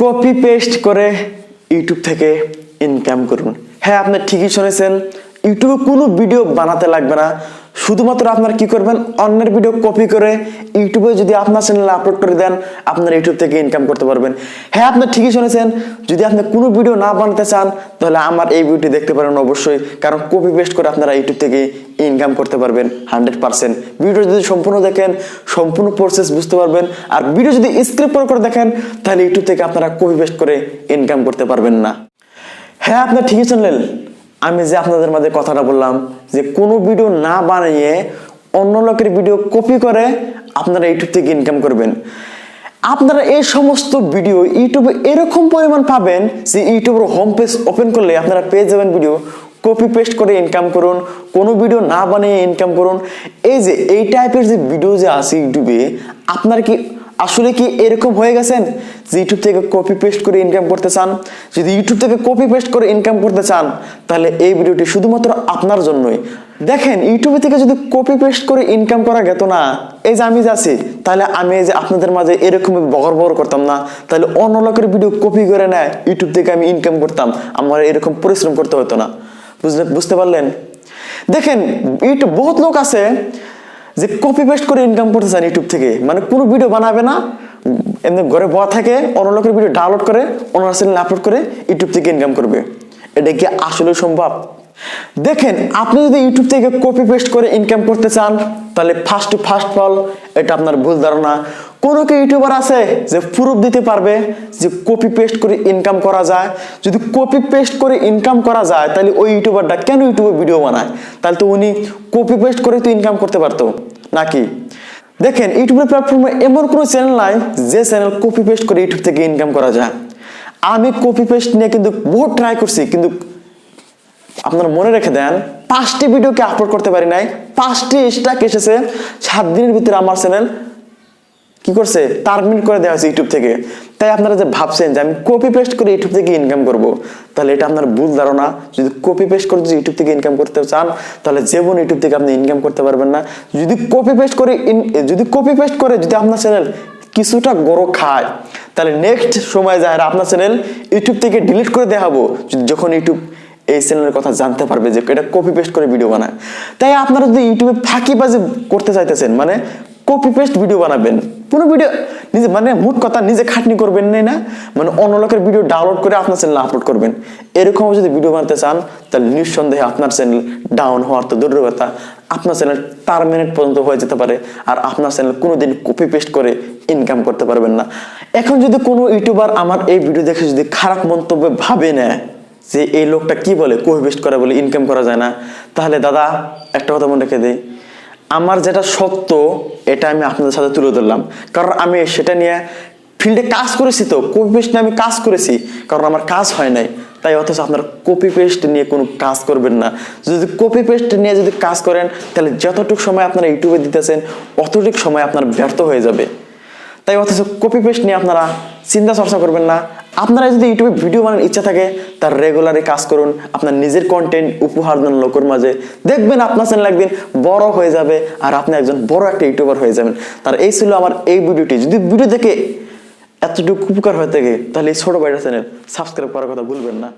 Copy paste করে YouTube থেকে income করুন। হ্যাঁ, আপনি ঠিকই শুনেছেন, ইউটিউবে কোনো ভিডিও বানাতে লাগবে না। শুধুমাত্র আপনারা কি করবেন, অন্যের ভিডিও কপি করে ইউটিউবে যদি আপনার চ্যানেলে আপলোড করে দেন, আপনার ইউটিউব থেকে ইনকাম করতে পারবেন। হ্যাঁ, আপনি ঠিকই শুনেছেন, যদি আপনি কোনো ভিডিও না বানাতে চান তাহলে আমার এই ভিডিওটি দেখতে পারেন অবশ্যই, কারণ কপি পেস্ট করে আপনারা ইউটিউব থেকে ইনকাম করতে পারবেন 100%। ভিডিও যদি সম্পূর্ণ দেখেন, সম্পূর্ণ প্রসেস বুঝতে পারবেন। আর ভিডিও যদি স্ক্রিপ্ট করে দেখেন, তাহলে ইউটিউব থেকে আপনারা কপি পেস্ট করে ইনকাম করতে পারবেন না। হ্যাঁ, আপনি ঠিকই শুনলেন, আমি যে আপনাদের মাঝে কথাটা বললাম যে কোনো ভিডিও না বানিয়ে অন্য লোকের ভিডিও কপি করে আপনারা ইউটিউব থেকে ইনকাম করবেন। আপনারা এই সমস্ত ভিডিও ইউটিউবে এরকম পরিমাণ পাবেন যে ইউটিউবের হোম পেজ ওপেন করলে আপনারা পেয়ে যাবেন ভিডিও কপি পেস্ট করে ইনকাম করুন, কোনো ভিডিও না বানিয়ে ইনকাম করুন। এই যে এই টাইপের যে ভিডিও যে আছে ইউটিউবে, আপনার কি আসলে কি এরকম হয়ে গেছেন যে ইউটিউব থেকে কপি পেস্ট করে ইনকাম করতে চান? যদি ইউটিউব থেকে কপি পেস্ট করে ইনকাম করতে চান তাহলে এই ভিডিওটি শুধুমাত্র আপনার জন্যই। দেখেন, ইউটিউব থেকে যদি কপি পেস্ট করে ইনকাম করা যেত না, এই যে আমি যাচ্ছি, তাহলে আমি এই যে আপনাদের মাঝে এরকম বগর করতাম না, তাহলে অন্য লোকের ভিডিও কপি করে নেয় ইউটিউব থেকে আমি ইনকাম করতাম, আমার এরকম পরিশ্রম করতে হতো না। বুঝতে পারলেন? দেখেন, ইউটিউব বহুত লোক আছে যে কপি পেস্ট করে ইনকাম করতে চান ইউটিউব থেকে, মানে কোনো ভিডিও বানাবে না, এমনি ঘরে বসা থাকে, অন্য লোকের ভিডিও ডাউনলোড করে অন্য চ্যানেলে আপলোড করে ইউটিউব থেকে ইনকাম করবে। এটা কি আসলে সম্ভব? দেখেন, আপনি যদি ইউটিউব থেকে কপি পেস্ট করে ইনকাম করতে চান তাহলে ফার্স্ট অল এটা আপনার ভুল ধারণা। কোনো কি ইউটিউবার আছে যে প্রুফ দিতে পারবে যে কপি পেস্ট করে ইনকাম করা যায়? যদি কপি পেস্ট করে ইনকাম করা যায় তাহলে ওই ইউটিউবারটা কেন ইউটিউবে ভিডিও বানায়? তাহলে তো উনি কপি পেস্ট করে তো ইনকাম করতে পারতো নাকি? দেখেন, ইউটিউবের প্ল্যাটফর্মে এমন কোনো চ্যানেল নাই যে চ্যানেল কপি পেস্ট করে ইউটিউব থেকে ইনকাম করা যায়। আমি কপি পেস্ট নিয়ে কিন্তু বহুত ট্রাই করছি, কিন্তু আপনারা মনে রেখে দেন, 5টি ভিডিওকে আপলোড করতে পারি নাই, 5টি স্ট্রাইক এসেছে। 7 দিনের ভিতরে আমার চ্যানেল কি করছে, টার্মিনেট করে দেওয়া হয়েছে ইউটিউব থেকে। তাই আপনারা যে ভাবছেন যে আমি কপি পেস্ট করে ইউটিউব থেকে ইনকাম করব, তাহলে এটা আপনার ভুল ধারণা। যদি কপি পেস্ট করে যদি ইউটিউব থেকে ইনকাম করতে চান তাহলে যেমন ইউটিউব থেকে আপনি ইনকাম করতে পারবেন না। যদি কপি পেস্ট করে যদি আপনার চ্যানেল কিছুটা গরো খায়, তাহলে নেক্সট সময় যায় আপনার চ্যানেল ইউটিউব থেকে ডিলিট করে দেখাবো, যখন ইউটিউব এই চ্যানেলের কথা জানতে পারবে যে এটা কপি পেস্ট করে ভিডিও বানায়। তাই আপনারা যদি ইউটিউবে ফাঁকিবাজি করতে চাইতেছেন, মানে কপি পেস্ট ভিডিও বানাবেন, কোনো ভিডিও নিজে, মানে মোট কথা নিজে খাটনি করবেন না, মানে অন্য লোকের ভিডিও ডাউনলোড করে আপনার চ্যানেলে আপলোড করবেন। এরকম যদি ভিডিও বানাতে চান তাহলে নিঃসন্দেহে আপনার চ্যানেল ডাউন হওয়ার তো দূরের কথা, আপনার চ্যানেল টার্মিনেট পর্যন্ত হয়ে যেতে পারে, আর আপনার চ্যানেল কোনোদিন কপি পেস্ট করে ইনকাম করতে পারবেন না। এখন যদি কোনো ইউটিউবার আমার এই ভিডিও দেখে যদি খারাপ মন্তব্য ভাবে নেয় যে এই লোকটা কি বলে, কপি পেস্ট করে বলে ইনকাম করা যায় না, তাহলে দাদা একটা কথা মনে রেখে দেই, আমার যেটা সত্য এটা আমি আপনাদের সাথে তুলে ধরলাম, কারণ আমি সেটা নিয়ে ফিল্ডে কাজ করেছি, তো কপি পেস্ট নিয়ে আমি কাজ করেছি, কারণ আমার কাজ হয় নাই। তাই অথচ আপনার কপি পেস্ট নিয়ে কোনো কাজ করবেন না। যদি কপি পেস্ট নিয়ে যদি কাজ করেন তাহলে যতটুকু সময় আপনারা ইউটিউবে দিতেছেন অতটুকু সময় আপনার ব্যর্থ হয়ে যাবে। তাই অথচ কপি পেস্ট নিয়ে আপনারা চিন্তা চর্চা করবেন না। আপনারা যদি ইউটিউবে ভিডিও বানানোর ইচ্ছা থাকে তার রেগুলারই কাজ করুন, আপনার নিজের কন্টেন্ট উপহার দেন লোকের মাঝে, দেখবেন আপনার চ্যানেল একদিন বড় হয়ে যাবে আর আপনি একজন বড় একটা ইউটিউবার হয়ে যাবেন। তার এই ছিল আমার এই ভিডিওটি। যদি ভিডিও দেখে এতটুকু উপকার হয়ে থাকে তাহলে এই ছোট ভাইটার চ্যানেল সাবস্ক্রাইব করার কথা ভুলবেন না।